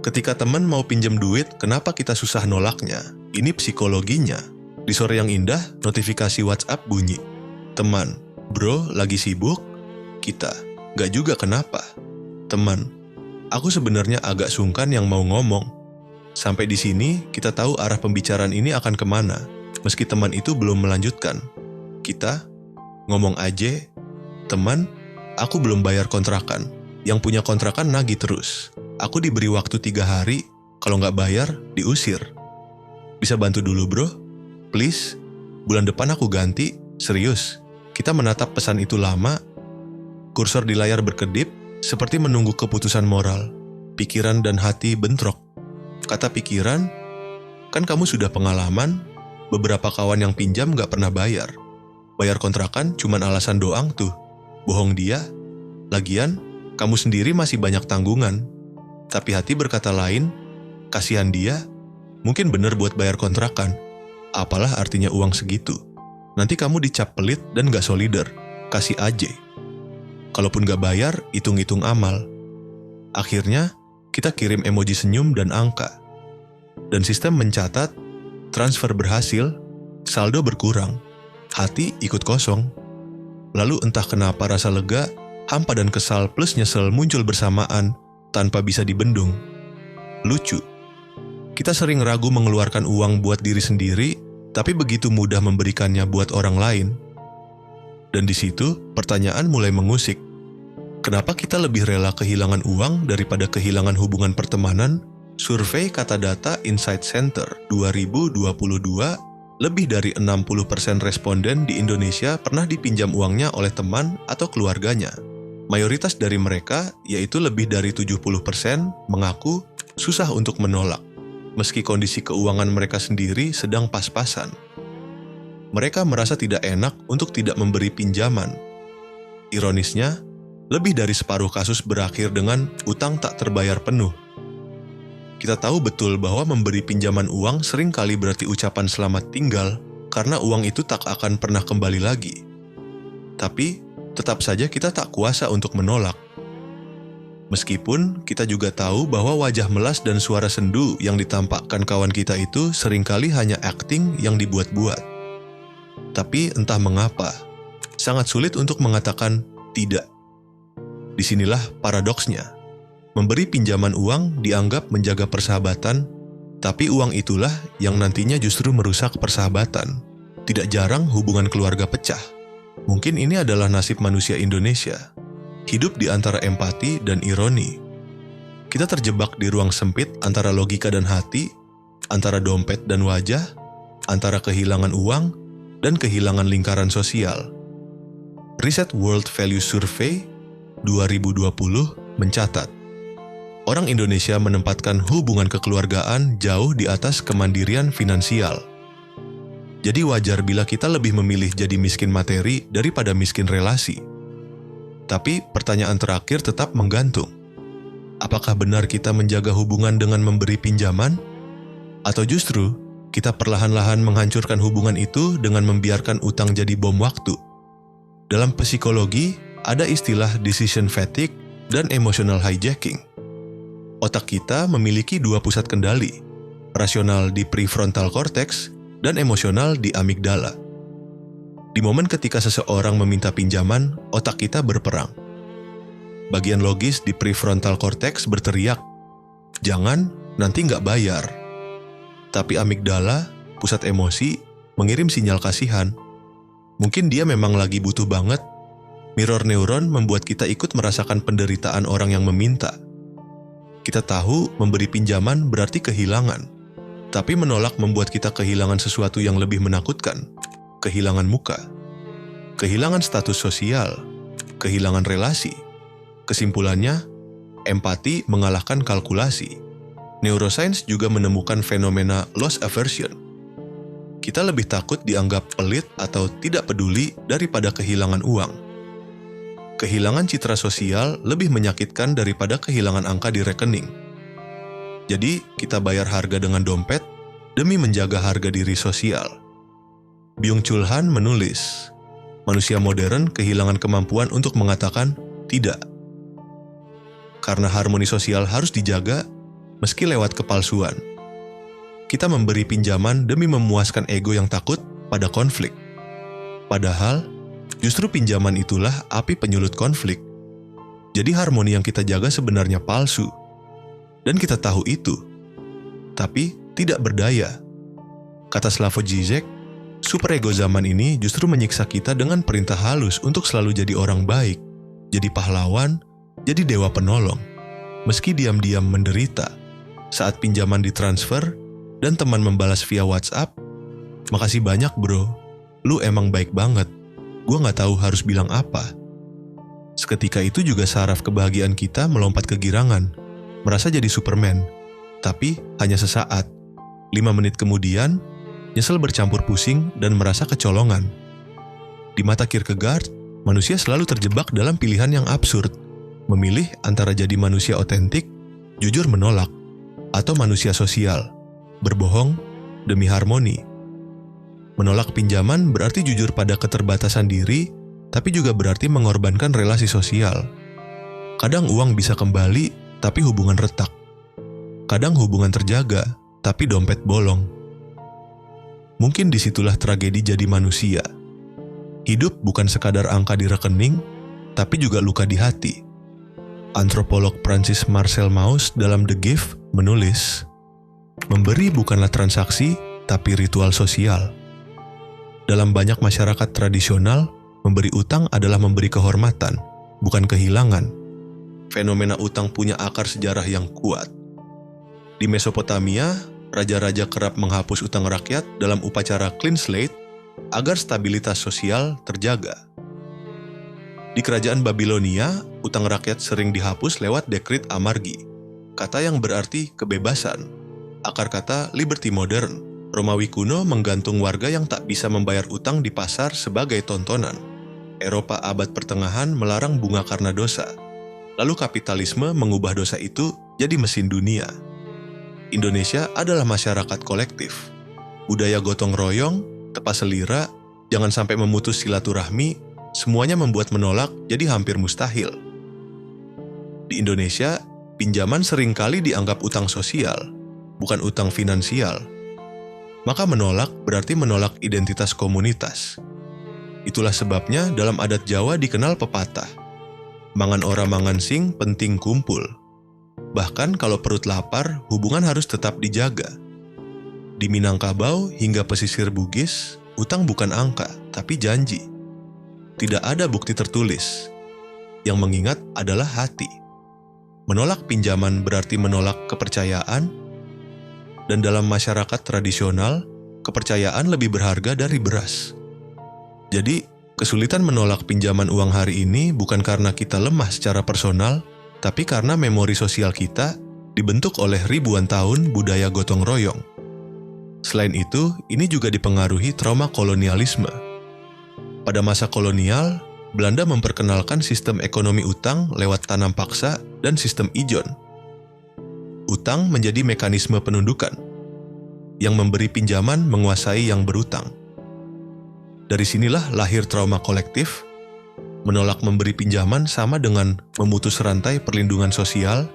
Ketika teman mau pinjam duit, kenapa kita susah nolaknya? Ini psikologinya. Di sore yang indah, notifikasi WhatsApp bunyi. Teman, bro lagi sibuk? Kita, gak juga kenapa. Teman, aku sebenarnya agak sungkan yang mau ngomong. Sampai di sini, kita tahu arah pembicaraan ini akan kemana, meski teman itu belum melanjutkan. Kita, ngomong aja, teman, aku belum bayar kontrakan. Yang punya kontrakan nagih terus. Aku diberi waktu 3 hari, kalau nggak bayar, diusir. Bisa bantu dulu bro? Please, bulan depan aku ganti, serius. Kita menatap pesan itu lama, kursor di layar berkedip, seperti menunggu keputusan moral. Pikiran dan hati bentrok. Kata pikiran, kan kamu sudah pengalaman, beberapa kawan yang pinjam nggak pernah bayar. Bayar kontrakan cuman alasan doang tuh. Bohong dia. Lagian, kamu sendiri masih banyak tanggungan. Tapi hati berkata lain, kasihan dia, mungkin bener buat bayar kontrakan. Apalah artinya uang segitu? Nanti kamu dicap pelit dan gak solider, kasih aja. Kalaupun gak bayar, hitung-hitung amal. Akhirnya, kita kirim emoji senyum dan angka. Dan sistem mencatat, transfer berhasil, saldo berkurang, hati ikut kosong. Lalu entah kenapa rasa lega, hampa dan kesal plus nyesel muncul bersamaan tanpa bisa dibendung. Lucu. Kita sering ragu mengeluarkan uang buat diri sendiri, tapi begitu mudah memberikannya buat orang lain. Dan di situ, pertanyaan mulai mengusik. Kenapa kita lebih rela kehilangan uang daripada kehilangan hubungan pertemanan? Survei Kata Data Insight Center 2022, lebih dari 60% responden di Indonesia pernah dipinjam uangnya oleh teman atau keluarganya. Mayoritas dari mereka, yaitu lebih dari 70%, mengaku susah untuk menolak, meski kondisi keuangan mereka sendiri sedang pas-pasan. Mereka merasa tidak enak untuk tidak memberi pinjaman. Ironisnya, lebih dari separuh kasus berakhir dengan utang tak terbayar penuh. Kita tahu betul bahwa memberi pinjaman uang seringkali berarti ucapan selamat tinggal, karena uang itu tak akan pernah kembali lagi. Tapi, tetap saja kita tak kuasa untuk menolak. Meskipun kita juga tahu bahwa wajah melas dan suara sendu yang ditampakkan kawan kita itu seringkali hanya acting yang dibuat-buat. Tapi entah mengapa, sangat sulit untuk mengatakan tidak. Disinilah paradoksnya. Memberi pinjaman uang dianggap menjaga persahabatan, tapi uang itulah yang nantinya justru merusak persahabatan. Tidak jarang hubungan keluarga pecah. Mungkin ini adalah nasib manusia Indonesia. Hidup di antara empati dan ironi. Kita terjebak di ruang sempit antara logika dan hati, antara dompet dan wajah, antara kehilangan uang dan kehilangan lingkaran sosial. Riset World Value Survey 2020 mencatat, orang Indonesia menempatkan hubungan kekeluargaan jauh di atas kemandirian finansial. Jadi wajar bila kita lebih memilih jadi miskin materi daripada miskin relasi. Tapi pertanyaan terakhir tetap menggantung. Apakah benar kita menjaga hubungan dengan memberi pinjaman? Atau justru kita perlahan-lahan menghancurkan hubungan itu dengan membiarkan utang jadi bom waktu? Dalam psikologi, ada istilah decision fatigue dan emotional hijacking. Otak kita memiliki 2 pusat kendali, rasional di prefrontal cortex dan emosional di amigdala. Di momen ketika seseorang meminta pinjaman, otak kita berperang. Bagian logis di prefrontal cortex berteriak, "Jangan, nanti nggak bayar." Tapi amigdala, pusat emosi, mengirim sinyal kasihan. Mungkin dia memang lagi butuh banget. Mirror neuron membuat kita ikut merasakan penderitaan orang yang meminta. Kita tahu memberi pinjaman berarti kehilangan. Tapi menolak membuat kita kehilangan sesuatu yang lebih menakutkan. Kehilangan muka. Kehilangan status sosial. Kehilangan relasi. Kesimpulannya, empati mengalahkan kalkulasi. Neuroscience juga menemukan fenomena loss aversion. Kita lebih takut dianggap pelit atau tidak peduli daripada kehilangan uang. Kehilangan citra sosial lebih menyakitkan daripada kehilangan angka di rekening. Jadi, kita bayar harga dengan dompet demi menjaga harga diri sosial. Byung-Chul Han menulis, manusia modern kehilangan kemampuan untuk mengatakan tidak. Karena harmoni sosial harus dijaga, meski lewat kepalsuan. Kita memberi pinjaman demi memuaskan ego yang takut pada konflik. Padahal, justru pinjaman itulah api penyulut konflik. Jadi harmoni yang kita jaga sebenarnya palsu. Dan kita tahu itu. Tapi tidak berdaya. Kata Slavoj Žižek, superego zaman ini justru menyiksa kita dengan perintah halus untuk selalu jadi orang baik, jadi pahlawan, jadi dewa penolong. Meski diam-diam menderita, saat pinjaman ditransfer dan teman membalas via WhatsApp, "Makasih banyak bro, lu emang baik banget, gua gak tahu harus bilang apa." Seketika itu juga saraf kebahagiaan kita melompat kegirangan, merasa jadi Superman, tapi hanya sesaat. 5 menit kemudian, nyesel bercampur pusing dan merasa kecolongan. Di mata Kierkegaard, manusia selalu terjebak dalam pilihan yang absurd, memilih antara jadi manusia otentik, jujur menolak, atau manusia sosial, berbohong demi harmoni. Menolak pinjaman berarti jujur pada keterbatasan diri, tapi juga berarti mengorbankan relasi sosial. Kadang uang bisa kembali, tapi hubungan retak. Kadang hubungan terjaga, tapi dompet bolong. Mungkin disitulah tragedi jadi manusia. Hidup bukan sekadar angka di rekening, tapi juga luka di hati. Antropolog Francis Marcel Mauss dalam The Gift menulis, "Memberi bukanlah transaksi, tapi ritual sosial." Dalam banyak masyarakat tradisional, memberi utang adalah memberi kehormatan, bukan kehilangan. Fenomena utang punya akar sejarah yang kuat. Di Mesopotamia, raja-raja kerap menghapus utang rakyat dalam upacara clean slate agar stabilitas sosial terjaga. Di kerajaan Babilonia, utang rakyat sering dihapus lewat dekret amargi, kata yang berarti kebebasan. Akar kata liberty modern. Romawi kuno menggantung warga yang tak bisa membayar utang di pasar sebagai tontonan. Eropa abad pertengahan melarang bunga karena dosa. Lalu kapitalisme mengubah dosa itu jadi mesin dunia. Indonesia adalah masyarakat kolektif. Budaya gotong royong, tepas selira, jangan sampai memutus silaturahmi, semuanya membuat menolak jadi hampir mustahil. Di Indonesia, pinjaman seringkali dianggap utang sosial, bukan utang finansial. Maka menolak berarti menolak identitas komunitas. Itulah sebabnya dalam adat Jawa dikenal pepatah, "Mangan ora mangan sing, penting kumpul." Bahkan kalau perut lapar, hubungan harus tetap dijaga. Di Minangkabau hingga pesisir Bugis, utang bukan angka, tapi janji. Tidak ada bukti tertulis. Yang mengingat adalah hati. Menolak pinjaman berarti menolak kepercayaan, dan dalam masyarakat tradisional, kepercayaan lebih berharga dari beras. Jadi, kesulitan menolak pinjaman uang hari ini bukan karena kita lemah secara personal, tapi karena memori sosial kita dibentuk oleh ribuan tahun budaya gotong royong. Selain itu, ini juga dipengaruhi trauma kolonialisme. Pada masa kolonial, Belanda memperkenalkan sistem ekonomi utang lewat tanam paksa dan sistem ijon. Utang menjadi mekanisme penundukan. Yang memberi pinjaman menguasai yang berutang. Dari sinilah lahir trauma kolektif. Menolak memberi pinjaman sama dengan memutus rantai perlindungan sosial,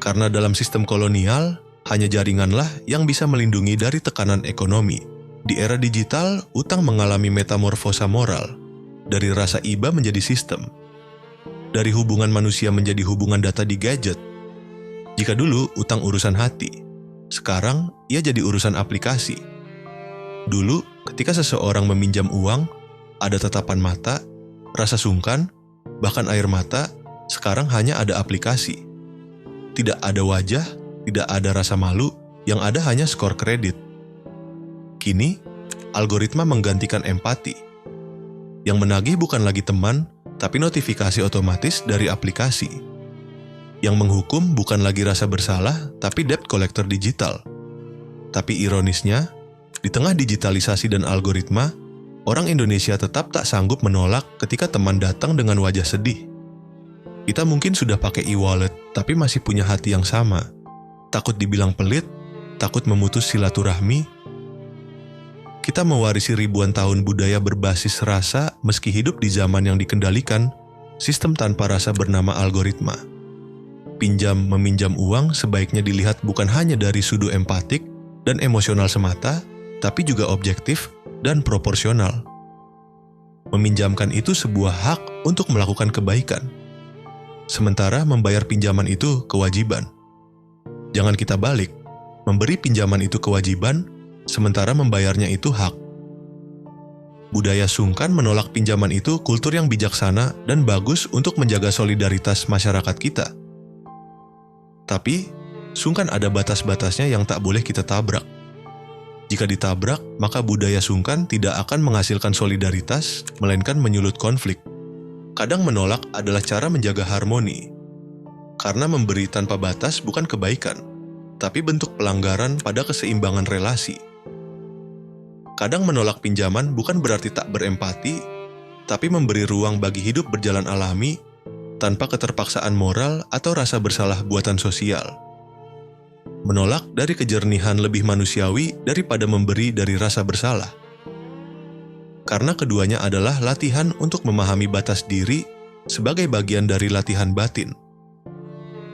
karena dalam sistem kolonial, hanya jaringanlah yang bisa melindungi dari tekanan ekonomi. Di era digital, utang mengalami metamorfosa moral, dari rasa iba menjadi sistem, dari hubungan manusia menjadi hubungan data di gadget. Jika dulu utang urusan hati, sekarang ia jadi urusan aplikasi. Dulu, ketika seseorang meminjam uang, ada tatapan mata, rasa sungkan, bahkan air mata. Sekarang hanya ada aplikasi. Tidak ada wajah, tidak ada rasa malu, yang ada hanya skor kredit. Kini, algoritma menggantikan empati. Yang menagih bukan lagi teman, tapi notifikasi otomatis dari aplikasi. Yang menghukum bukan lagi rasa bersalah, tapi debt collector digital. Tapi ironisnya, di tengah digitalisasi dan algoritma, orang Indonesia tetap tak sanggup menolak ketika teman datang dengan wajah sedih. Kita mungkin sudah pakai e-wallet, tapi masih punya hati yang sama. Takut dibilang pelit, takut memutus silaturahmi. Kita mewarisi ribuan tahun budaya berbasis rasa meski hidup di zaman yang dikendalikan sistem tanpa rasa bernama algoritma. Pinjam-meminjam uang sebaiknya dilihat bukan hanya dari sudut empatik dan emosional semata, tapi juga objektif dan proporsional. Meminjamkan itu sebuah hak untuk melakukan kebaikan, sementara membayar pinjaman itu kewajiban. Jangan kita balik, memberi pinjaman itu kewajiban, sementara membayarnya itu hak. Budaya sungkan menolak pinjaman itu kultur yang bijaksana dan bagus untuk menjaga solidaritas masyarakat kita. Tapi, sungkan ada batas-batasnya yang tak boleh kita tabrak. Jika ditabrak, maka budaya sungkan tidak akan menghasilkan solidaritas, melainkan menyulut konflik. Kadang menolak adalah cara menjaga harmoni. Karena memberi tanpa batas bukan kebaikan, tapi bentuk pelanggaran pada keseimbangan relasi. Kadang menolak pinjaman bukan berarti tak berempati, tapi memberi ruang bagi hidup berjalan alami tanpa keterpaksaan moral atau rasa bersalah buatan sosial. Menolak dari kejernihan lebih manusiawi daripada memberi dari rasa bersalah. Karena keduanya adalah latihan untuk memahami batas diri sebagai bagian dari latihan batin.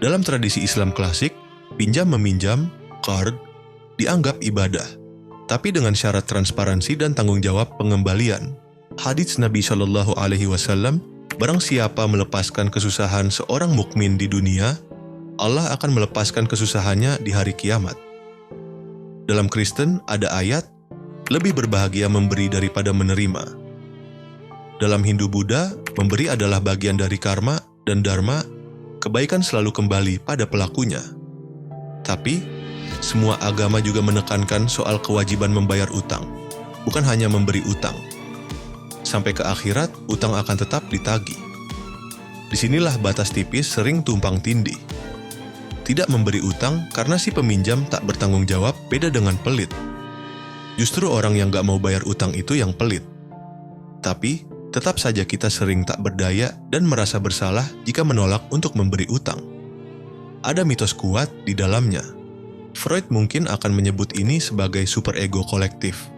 Dalam tradisi Islam klasik, pinjam-meminjam, qard, dianggap ibadah, tapi dengan syarat transparansi dan tanggung jawab pengembalian. Hadits Nabi Shallallahu Alaihi Wasallam, barang siapa melepaskan kesusahan seorang mukmin di dunia, Allah akan melepaskan kesusahannya di hari kiamat. Dalam Kristen ada ayat, lebih berbahagia memberi daripada menerima. Dalam Hindu-Buddha, memberi adalah bagian dari karma dan dharma, kebaikan selalu kembali pada pelakunya. Tapi, semua agama juga menekankan soal kewajiban membayar utang, bukan hanya memberi utang. Sampai ke akhirat, utang akan tetap ditagih. Disinilah batas tipis sering tumpang tindih. Tidak memberi utang karena si peminjam tak bertanggung jawab beda dengan pelit. Justru orang yang gak mau bayar utang itu yang pelit. Tapi, tetap saja kita sering tak berdaya dan merasa bersalah jika menolak untuk memberi utang. Ada mitos kuat di dalamnya. Freud mungkin akan menyebut ini sebagai superego kolektif.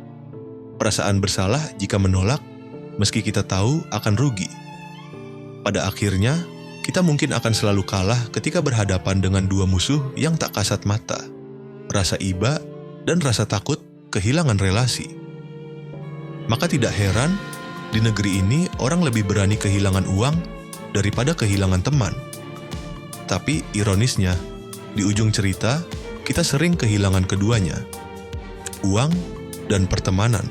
Perasaan bersalah jika menolak, meski kita tahu akan rugi. Pada akhirnya, kita mungkin akan selalu kalah ketika berhadapan dengan dua musuh yang tak kasat mata, rasa iba dan rasa takut kehilangan relasi. Maka tidak heran, di negeri ini orang lebih berani kehilangan uang daripada kehilangan teman. Tapi ironisnya, di ujung cerita, kita sering kehilangan keduanya, uang dan pertemanan.